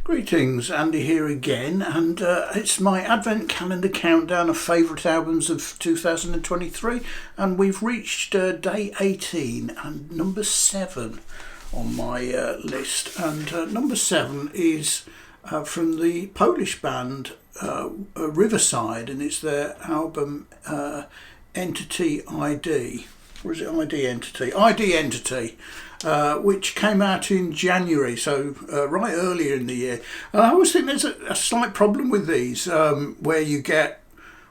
Greetings, Andy here again, and it's my Advent Calendar countdown of favourite albums of 2023, and we've reached day 18 and number 7 on my list. And number 7 is from the Polish band Riverside, and it's their album Entity ID, or is it ID Entity? ID Entity. Which came out in January, so right earlier in the year. And I always think there's a slight problem with these, where you get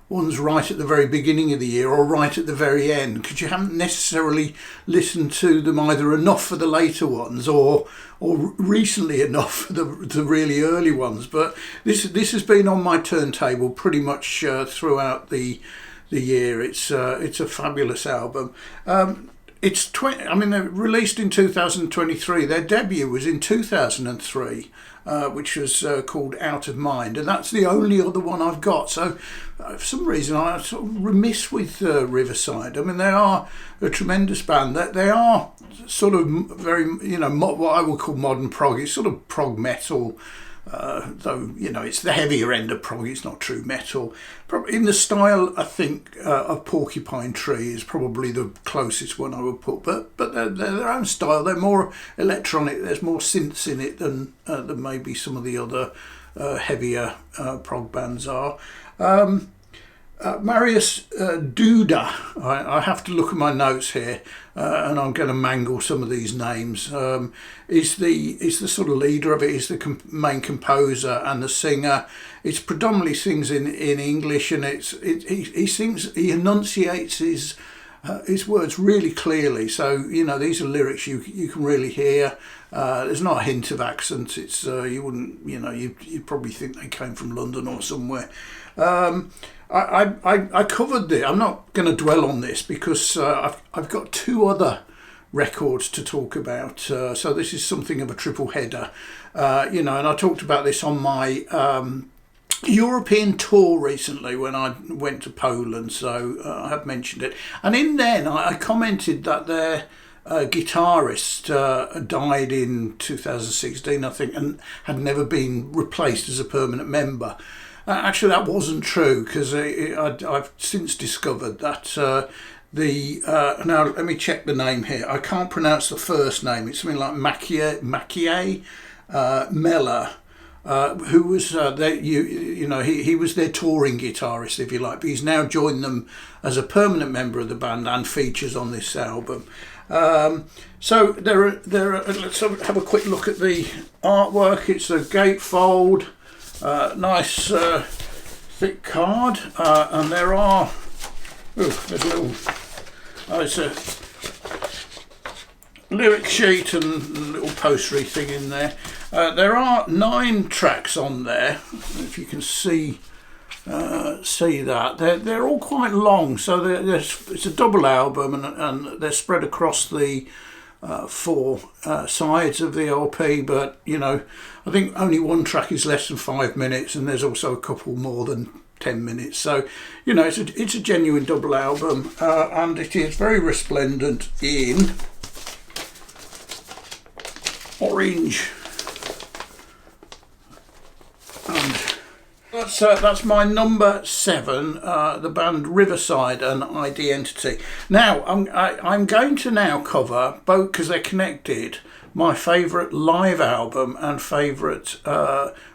ones right at the very beginning of the year or right at the very end, because you haven't necessarily listened to them either enough for the later ones or recently enough for the really early ones. But this has been on my turntable pretty much throughout the year. It's a fabulous album. They released in 2023. Their debut was in 2003, which was called Out of Mind, and that's the only other one I've got. So, for some reason, I'm sort of remiss with Riverside. I mean, they are a tremendous band. They are sort of very, what I would call modern prog. It's sort of prog metal. Though it's the heavier end of prog, it's not true metal. Probably in the style, I think, of Porcupine Tree is probably the closest one I would put. But they're their own style. They're more electronic. There's more synths in it than maybe some of the other heavier prog bands are. Marius Duda, I have to look at my notes here, and I'm going to mangle some of these names. Is the sort of leader of it, is the main composer and the singer. It's predominantly sings in English, and he enunciates his words really clearly. So these are lyrics you can really hear. There's not a hint of accent. It's you wouldn't you'd probably think they came from London or somewhere. I covered this. I'm not going to dwell on this because I've got two other records to talk about. So this is something of a triple header, and I talked about this on my European tour recently when I went to Poland. So I have mentioned it, and in then I commented that their guitarist died in 2016, I think, and had never been replaced as a permanent member. Actually, that wasn't true, because I've since discovered that now let me check the name here. I can't pronounce the first name. It's something like Maciej Meller, who was he was their touring guitarist, if you like, but he's now joined them as a permanent member of the band and features on this album. So there are. Let's have a quick look at the artwork. It's a gatefold. Nice thick card, and there are there's a little it's a lyric sheet and a little postery thing in there. There are 9 tracks on there, if you can see that. They're all quite long, so it's a double album, and they're spread across the 4 sides of the LP, but I think only one track is less than 5 minutes, and there's also a couple more than 10 minutes. So it's a genuine double album, and it is very resplendent in orange. And that's my number 7, the band Riverside and ID Entity. Now I'm going to now cover both, because they're connected, my favourite live album and favourite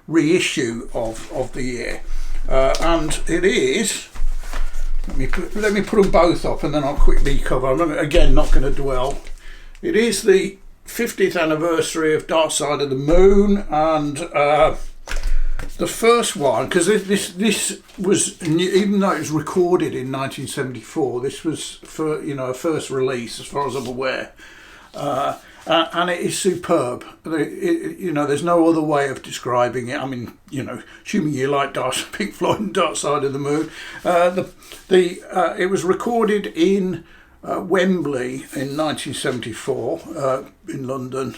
reissue of the year, and it is. Let me put them both up, and then I'll quickly cover. I'm again not going to dwell. It is the 50th anniversary of Dark Side of the Moon, and the first one, because this was new, even though it was recorded in 1974. This was for a first release, as far as I'm aware, and it is superb. There's no other way of describing it. I mean, assuming you like Pink Floyd and Dark Side of the Moon, it was recorded in Wembley in 1974 in London,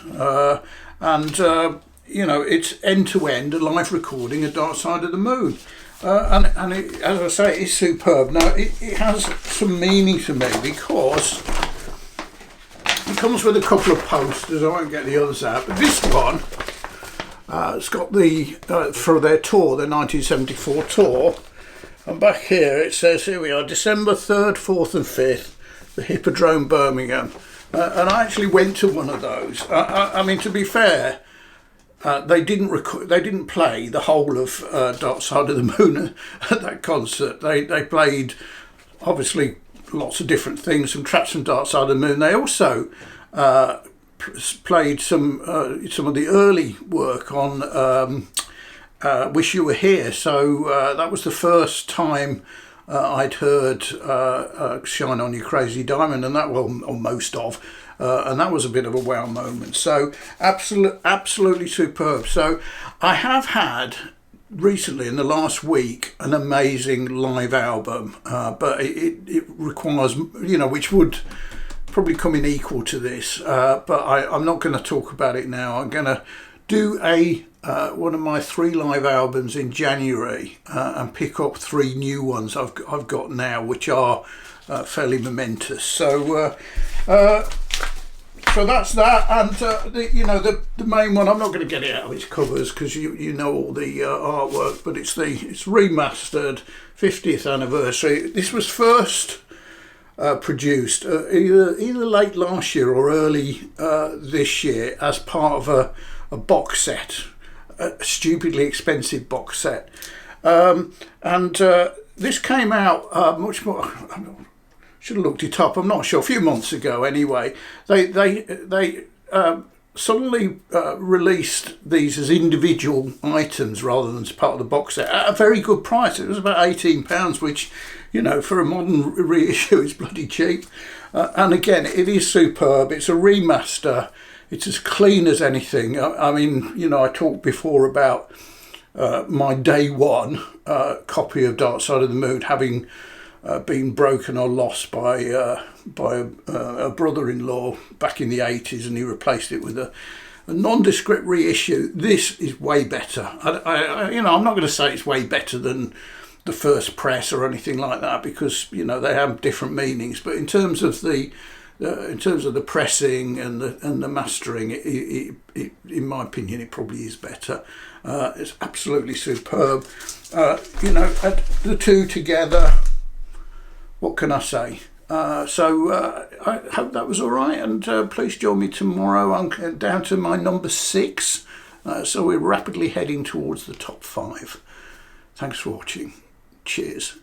and. It's end to end, a live recording of Dark Side of the Moon, and it, as I say, it's superb. Now it has some meaning to me, because it comes with a couple of posters. I won't get the others out, but this one It's got the for their tour, their 1974 tour, and back here it says, here we are, December 3rd, 4th and 5th, the Hippodrome, Birmingham. And I actually went to one of those. I mean, to be fair, they didn't play the whole of Dark Side of the Moon at that concert. They played, obviously, lots of different things, some tracks from Dark Side of the Moon. They also played some of the early work on Wish You Were Here. So that was the first time I'd heard Shine On You Crazy Diamond, and that, well, or most of, and that was a bit of a wow moment. So absolutely superb. So I have had recently, in the last week, an amazing live album, but it requires, which would probably come in equal to this, but I'm not going to talk about it now. I'm going to do one of my 3 live albums in January and pick up 3 new ones I've got now, which are fairly momentous. So that's that, and the main one, I'm not going to get it out of its covers because you know all the artwork, but it's remastered 50th anniversary. This was first produced either late last year or early this year as part of a box set, a stupidly expensive box set, and this came out much more. Should have looked it up. I'm not sure. A few months ago, anyway. They suddenly released these as individual items rather than as part of the box set at a very good price. It was about £18, which, for a modern reissue is bloody cheap. And again, it is superb. It's a remaster. It's as clean as anything. I mean, I talked before about my day one copy of Dark Side of the Moon having been broken or lost by a brother-in-law back in the 80s, and he replaced it with a nondescript reissue. This is way better. I'm not going to say it's way better than the first press or anything like that, because they have different meanings. But in terms of the pressing and the mastering, it, in my opinion, it probably is better. It's absolutely superb. The two together, what can I say? So I hope that was all right, and please join me tomorrow. I'm down to my number 6, so we're rapidly heading towards the top 5. Thanks for watching. Cheers.